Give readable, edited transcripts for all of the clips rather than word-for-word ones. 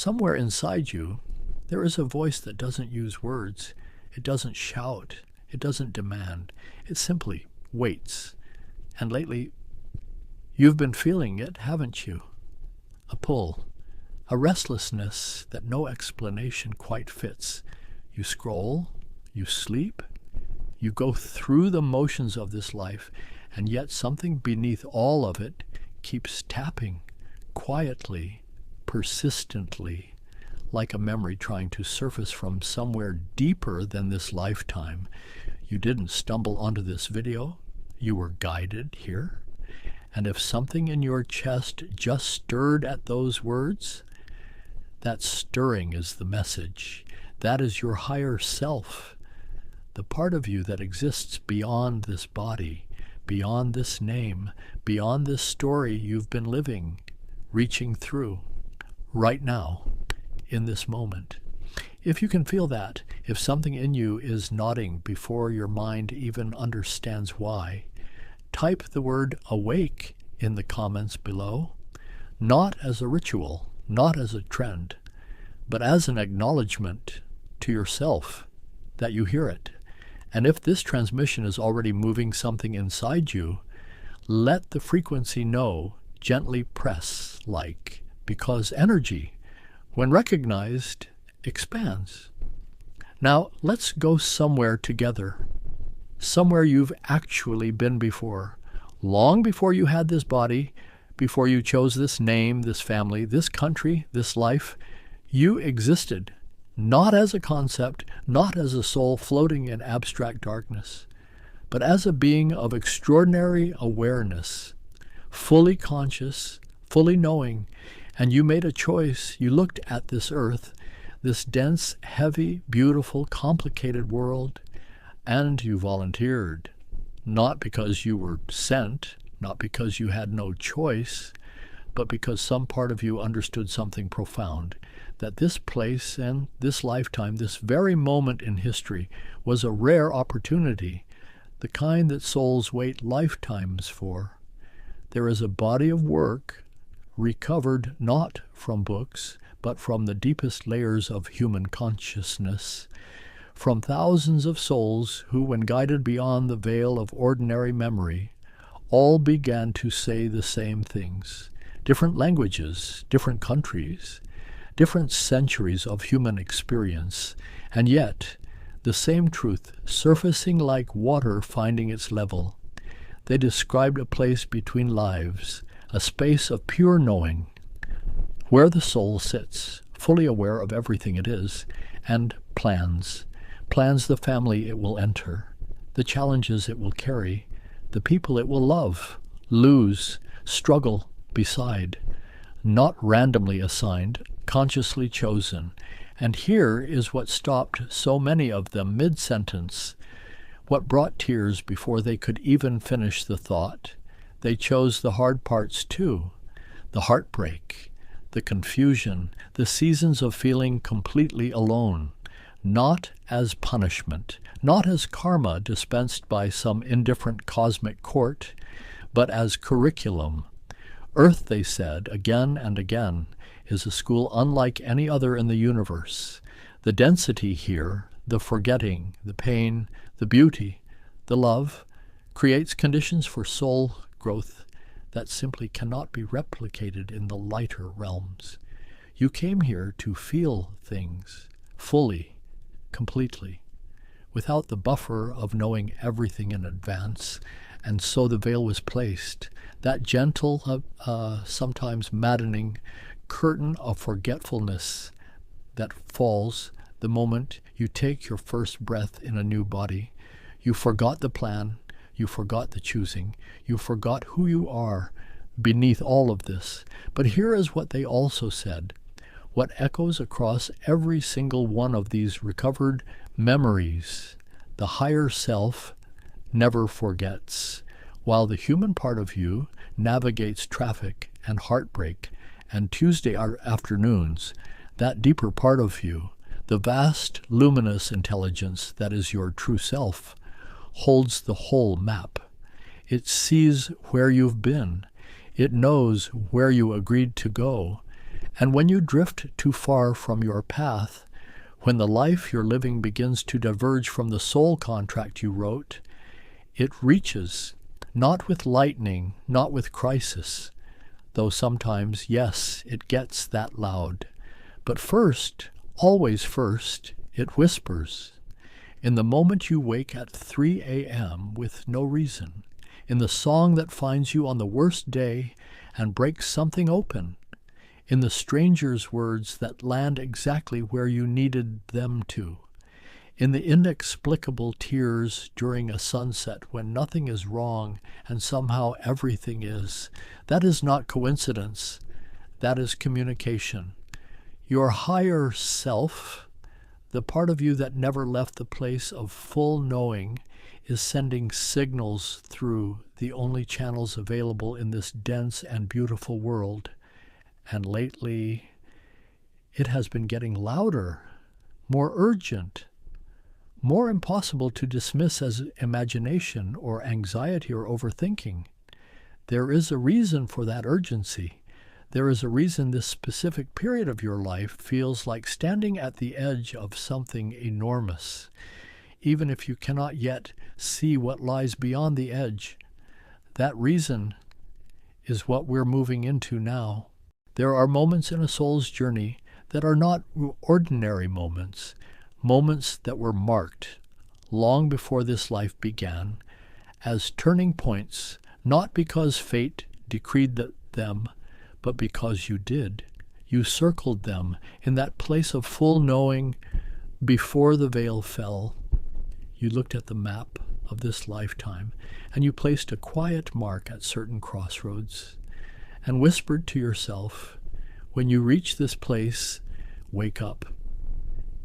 Somewhere inside you, there is a voice that doesn't use words. It doesn't shout. It doesn't demand. It simply waits. And lately, you've been feeling it, haven't you? A pull, a restlessness that no explanation quite fits. You scroll, you sleep, you go through the motions of this life, and yet something beneath all of it keeps tapping, quietly, persistently, like a memory trying to surface from somewhere deeper than this lifetime. You didn't stumble onto this video. You were guided here. And if something in your chest just stirred at those words, that stirring is the message. That is your higher self, the part of you that exists beyond this body, beyond this name, beyond this story you've been living, reaching through, right now, in this moment. If you can feel that, if something in you is nodding before your mind even understands why, type the word awake in the comments below, not as a ritual, not as a trend, but as an acknowledgement to yourself that you hear it. And if this transmission is already moving something inside you, let the frequency know, gently press like, because energy, when recognized, expands. Now, let's go somewhere together, somewhere you've actually been before, long before you had this body, before you chose this name, this family, this country, this life. You existed, not as a concept, not as a soul floating in abstract darkness, but as a being of extraordinary awareness, fully conscious, fully knowing, and you made a choice. You looked at this earth, this dense, heavy, beautiful, complicated world, and you volunteered, not because you were sent, not because you had no choice, but because some part of you understood something profound, that this place and this lifetime, this very moment in history, was a rare opportunity, the kind that souls wait lifetimes for. There is a body of work recovered not from books, but from the deepest layers of human consciousness, from thousands of souls who, when guided beyond the veil of ordinary memory, all began to say the same things. Different languages, different countries, different centuries of human experience, and yet the same truth surfacing like water finding its level. They described a place between lives, a space of pure knowing, where the soul sits, fully aware of everything it is, and plans the family it will enter, the challenges it will carry, the people it will love, lose, struggle beside, not randomly assigned, consciously chosen. And here is what stopped so many of them mid-sentence, what brought tears before they could even finish the thought. They chose the hard parts too, the heartbreak, the confusion, the seasons of feeling completely alone, not as punishment, not as karma dispensed by some indifferent cosmic court, but as curriculum. Earth, they said again and again, is a school unlike any other in the universe. The density here, the forgetting, the pain, the beauty, the love, creates conditions for soul growth that simply cannot be replicated in the lighter realms. You came here to feel things fully, completely, without the buffer of knowing everything in advance, and so the veil was placed, that gentle, sometimes maddening curtain of forgetfulness that falls the moment you take your first breath in a new body. You forgot the plan, you forgot the choosing, you forgot who you are beneath all of this. But here is what they also said, what echoes across every single one of these recovered memories. The higher self never forgets, while the human part of you navigates traffic and heartbreak and Tuesday afternoons. That deeper part of you, the vast luminous intelligence that is your true self, holds the whole map. It sees where you've been. It knows where you agreed to go. And when you drift too far from your path, when the life you're living begins to diverge from the soul contract you wrote, it reaches, not with lightning, not with crisis, though sometimes, yes, it gets that loud. But first, always first, it whispers. In the moment you wake at 3 a.m. with no reason, in the song that finds you on the worst day and breaks something open, in the stranger's words that land exactly where you needed them to, in the inexplicable tears during a sunset when nothing is wrong and somehow everything is. That is not coincidence. That is communication. Your higher self, the part of you that never left the place of full knowing, is sending signals through the only channels available in this dense and beautiful world. And lately, it has been getting louder, more urgent, more impossible to dismiss as imagination or anxiety or overthinking. There is a reason for that urgency. There is a reason this specific period of your life feels like standing at the edge of something enormous, even if you cannot yet see what lies beyond the edge. That reason is what we're moving into now. There are moments in a soul's journey that are not ordinary moments, moments that were marked long before this life began as turning points, not because fate decreed them, but because you did. You circled them in that place of full knowing before the veil fell. You looked at the map of this lifetime, and you placed a quiet mark at certain crossroads, and whispered to yourself, when you reach this place, wake up.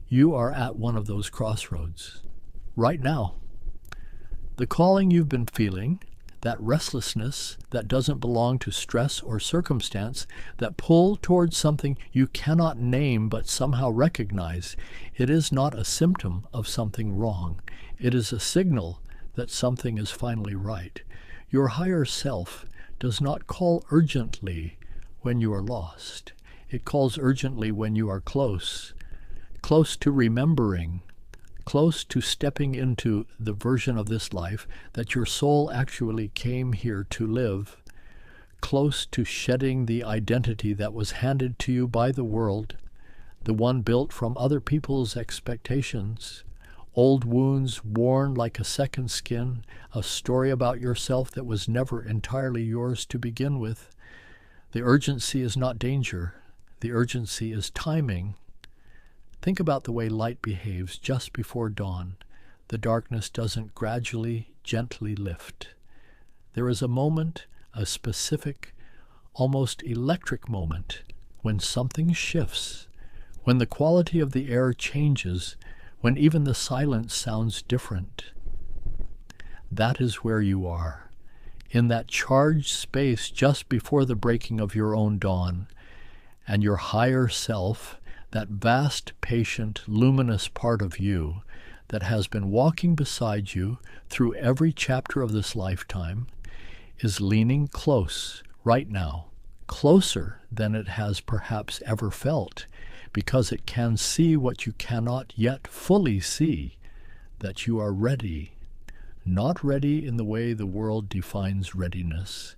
You are at one of those crossroads, right now. The calling you've been feeling, that restlessness that doesn't belong to stress or circumstance, that pull towards something you cannot name but somehow recognize, it is not a symptom of something wrong. It is a signal that something is finally right. Your higher self does not call urgently when you are lost. It calls urgently when you are close to remembering, close to stepping into the version of this life that your soul actually came here to live, close to shedding the identity that was handed to you by the world, the one built from other people's expectations, old wounds worn like a second skin, a story about yourself that was never entirely yours to begin with. The urgency is not danger. The urgency is timing. Think about the way light behaves just before dawn. The darkness doesn't gradually, gently lift. There is a moment, a specific, almost electric moment, when something shifts, when the quality of the air changes, when even the silence sounds different. That is where you are, in that charged space just before the breaking of your own dawn, and your higher self, that vast, patient, luminous part of you that has been walking beside you through every chapter of this lifetime, is leaning close right now, closer than it has perhaps ever felt, because it can see what you cannot yet fully see, that you are ready, not ready in the way the world defines readiness,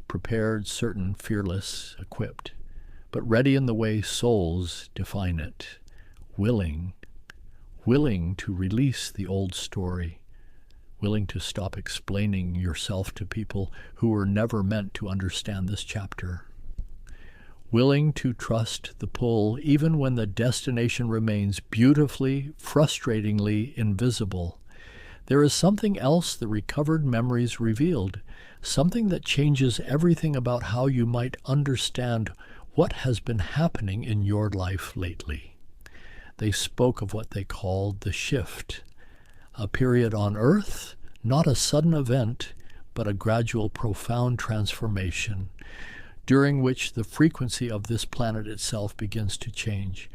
prepared, certain, fearless, equipped, but ready in the way souls define it, willing to release the old story, willing to stop explaining yourself to people who were never meant to understand this chapter, willing to trust the pull even when the destination remains beautifully, frustratingly invisible. There is something else the recovered memories revealed, something that changes everything about how you might understand what has been happening in your life lately. They spoke of what they called the shift, a period on Earth, not a sudden event, but a gradual, profound transformation, during which the frequency of this planet itself begins to change,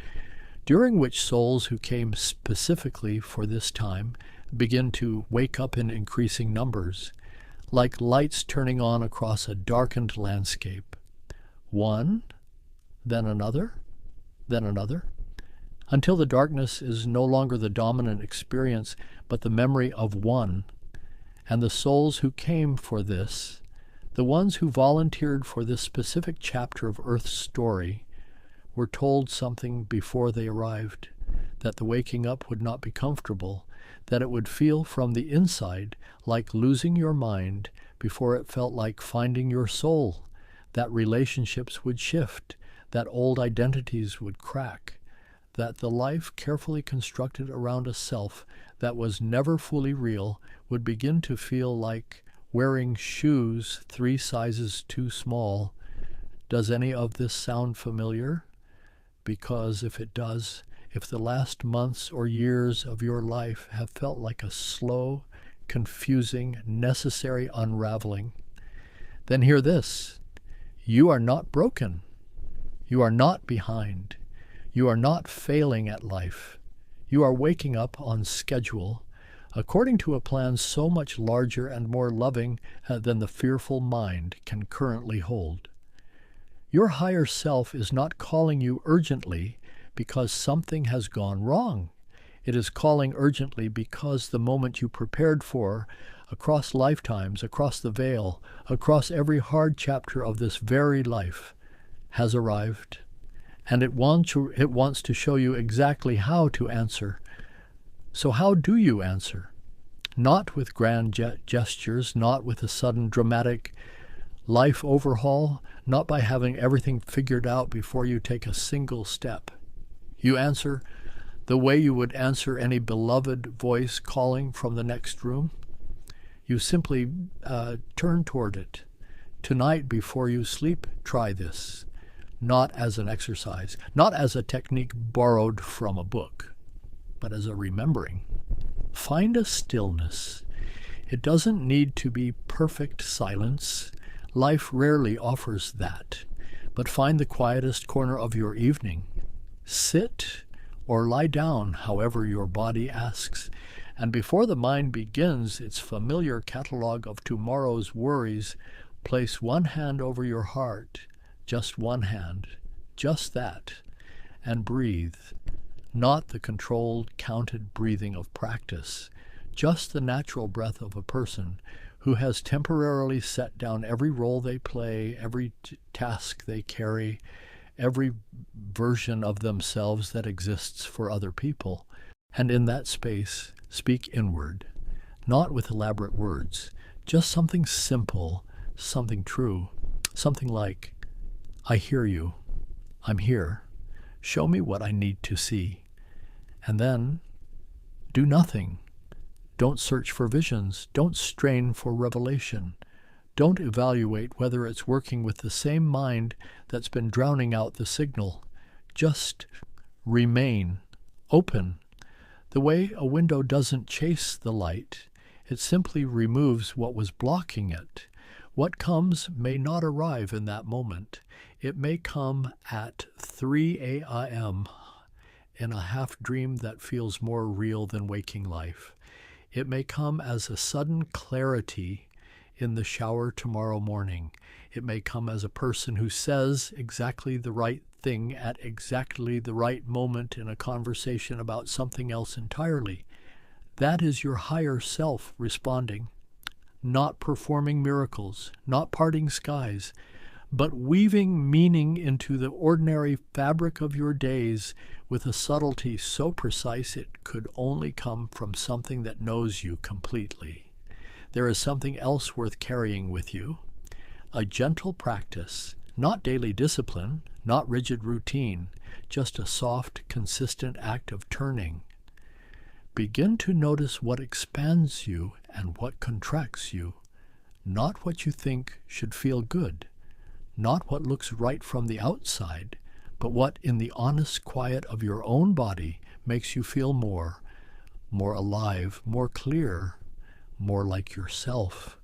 during which souls who came specifically for this time begin to wake up in increasing numbers, like lights turning on across a darkened landscape. One, then another, then another, until the darkness is no longer the dominant experience, but the memory of one. And the souls who came for this, the ones who volunteered for this specific chapter of Earth's story, were told something before they arrived, that the waking up would not be comfortable, that it would feel from the inside like losing your mind before it felt like finding your soul, that relationships would shift, that old identities would crack, that the life carefully constructed around a self that was never fully real would begin to feel like wearing shoes 3 sizes too small. Does any of this sound familiar? Because if it does, if the last months or years of your life have felt like a slow, confusing, necessary unraveling, then hear this. You are not broken. You are not behind. You are not failing at life. You are waking up on schedule, according to a plan so much larger and more loving than the fearful mind can currently hold. Your higher self is not calling you urgently because something has gone wrong. It is calling urgently because the moment you prepared for, across lifetimes, across the veil, across every hard chapter of this very life, has arrived. And it wants to show you exactly how to answer. So how do you answer? Not with grand gestures, not with a sudden dramatic life overhaul, not by having everything figured out before you take a single step. You answer the way you would answer any beloved voice calling from the next room. You simply turn toward it. Tonight before you sleep, try this. Not as an exercise, not as a technique borrowed from a book, but as a remembering. Find a stillness. It doesn't need to be perfect silence. Life rarely offers that. But find the quietest corner of your evening. Sit or lie down, however your body asks, and before the mind begins its familiar catalog of tomorrow's worries, place one hand over your heart, just one hand, just that, and breathe. Not the controlled, counted breathing of practice, just the natural breath of a person who has temporarily set down every role they play, every task they carry, every version of themselves that exists for other people, and in that space speak inward, not with elaborate words, just something simple, something true, something like, I hear you, I'm here, show me what I need to see. And then, do nothing. Don't search for visions. Don't strain for revelation. Don't evaluate whether it's working with the same mind that's been drowning out the signal. Just remain open. The way a window doesn't chase the light, it simply removes what was blocking it. What comes may not arrive in that moment. It may come at 3 a.m. in a half-dream that feels more real than waking life. It may come as a sudden clarity in the shower tomorrow morning. It may come as a person who says exactly the right thing at exactly the right moment in a conversation about something else entirely. That is your higher self responding, not performing miracles, not parting skies, but weaving meaning into the ordinary fabric of your days with a subtlety so precise it could only come from something that knows you completely. There is something else worth carrying with you, a gentle practice, not daily discipline, not rigid routine, just a soft, consistent act of turning. Begin to notice what expands you and what contracts you, not what you think should feel good, not what looks right from the outside, but what in the honest quiet of your own body makes you feel more alive, more clear, more like yourself,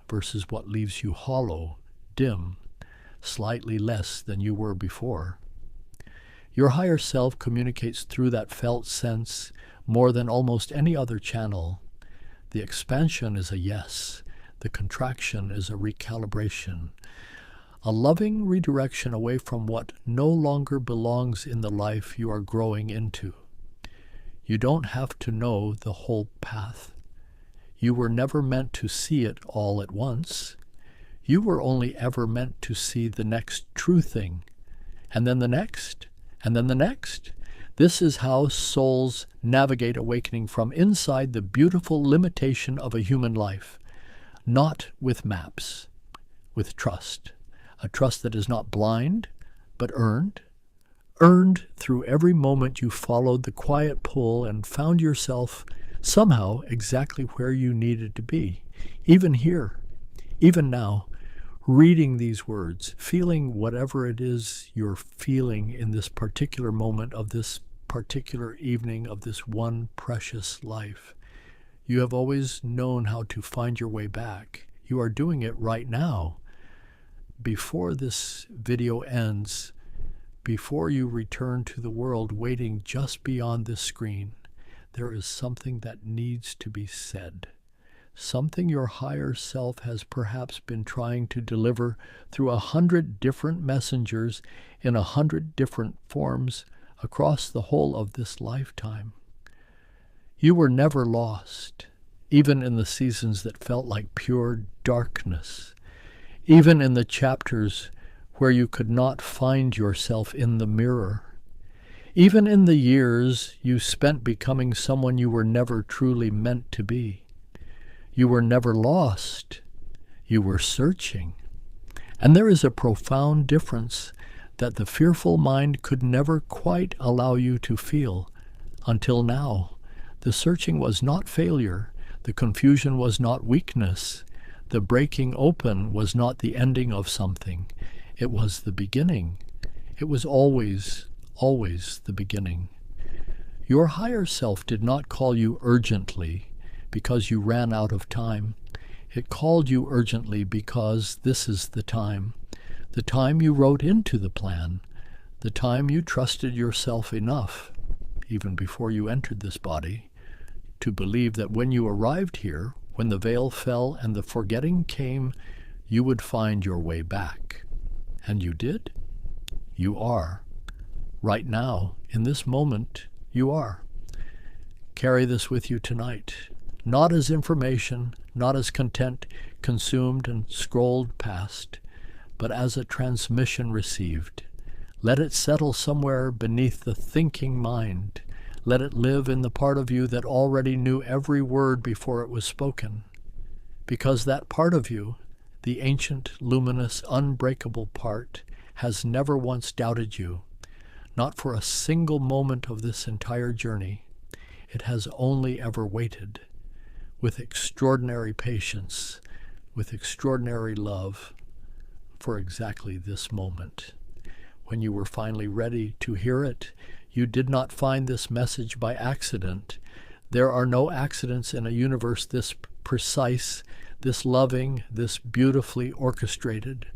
versus what leaves you hollow, dim, slightly less than you were before. Your higher self communicates through that felt sense more than almost any other channel. The expansion is a yes. The contraction is a recalibration. a loving redirection away from what no longer belongs in the life you are growing into. You don't have to know the whole path. You were never meant to see it all at once. You were only ever meant to see the next true thing, and then the next, and then the next. This is how souls navigate awakening from inside the beautiful limitation of a human life, not with maps, with trust, a trust that is not blind, but earned through every moment you followed the quiet pull and found yourself somehow exactly where you needed to be, even here, even now, reading these words, feeling whatever it is you're feeling in this particular moment of this particular evening of this one precious life. You have always known how to find your way back. You are doing it right now. Before this video ends, before you return to the world waiting just beyond this screen, there is something that needs to be said. Something your higher self has perhaps been trying to deliver through 100 different messengers in 100 different forms across the whole of this lifetime. You were never lost, even in the seasons that felt like pure darkness, even in the chapters where you could not find yourself in the mirror, even in the years you spent becoming someone you were never truly meant to be. You were never lost. You were searching. And there is a profound difference that the fearful mind could never quite allow you to feel until now. The searching was not failure. The confusion was not weakness. The breaking open was not the ending of something. It was the beginning. It was always, always the beginning. Your higher self did not call you urgently because you ran out of time. It called you urgently because this is the time you wrote into the plan, the time you trusted yourself enough, even before you entered this body, to believe that when you arrived here, when the veil fell and the forgetting came, you would find your way back. And you did. You are. Right now, in this moment, you are. Carry this with you tonight. Not as information, not as content consumed and scrolled past, but as a transmission received. Let it settle somewhere beneath the thinking mind. Let it live in the part of you that already knew every word before it was spoken. Because that part of you, the ancient, luminous, unbreakable part, has never once doubted you, not for a single moment of this entire journey. It has only ever waited, with extraordinary patience, with extraordinary love, for exactly this moment. When you were finally ready to hear it, you did not find this message by accident. There are no accidents in a universe this precise, this loving, this beautifully orchestrated.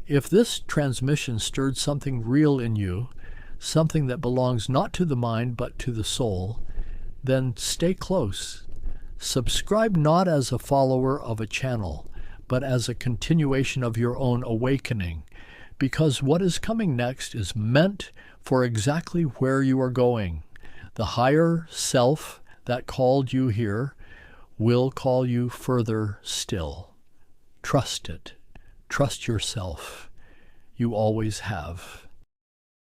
If this transmission stirred something real in you, something that belongs not to the mind but to the soul, then stay close. Subscribe not as a follower of a channel, but as a continuation of your own awakening, because what is coming next is meant for exactly where you are going. The higher self that called you here will call you further still. Trust it. Trust yourself. You always have.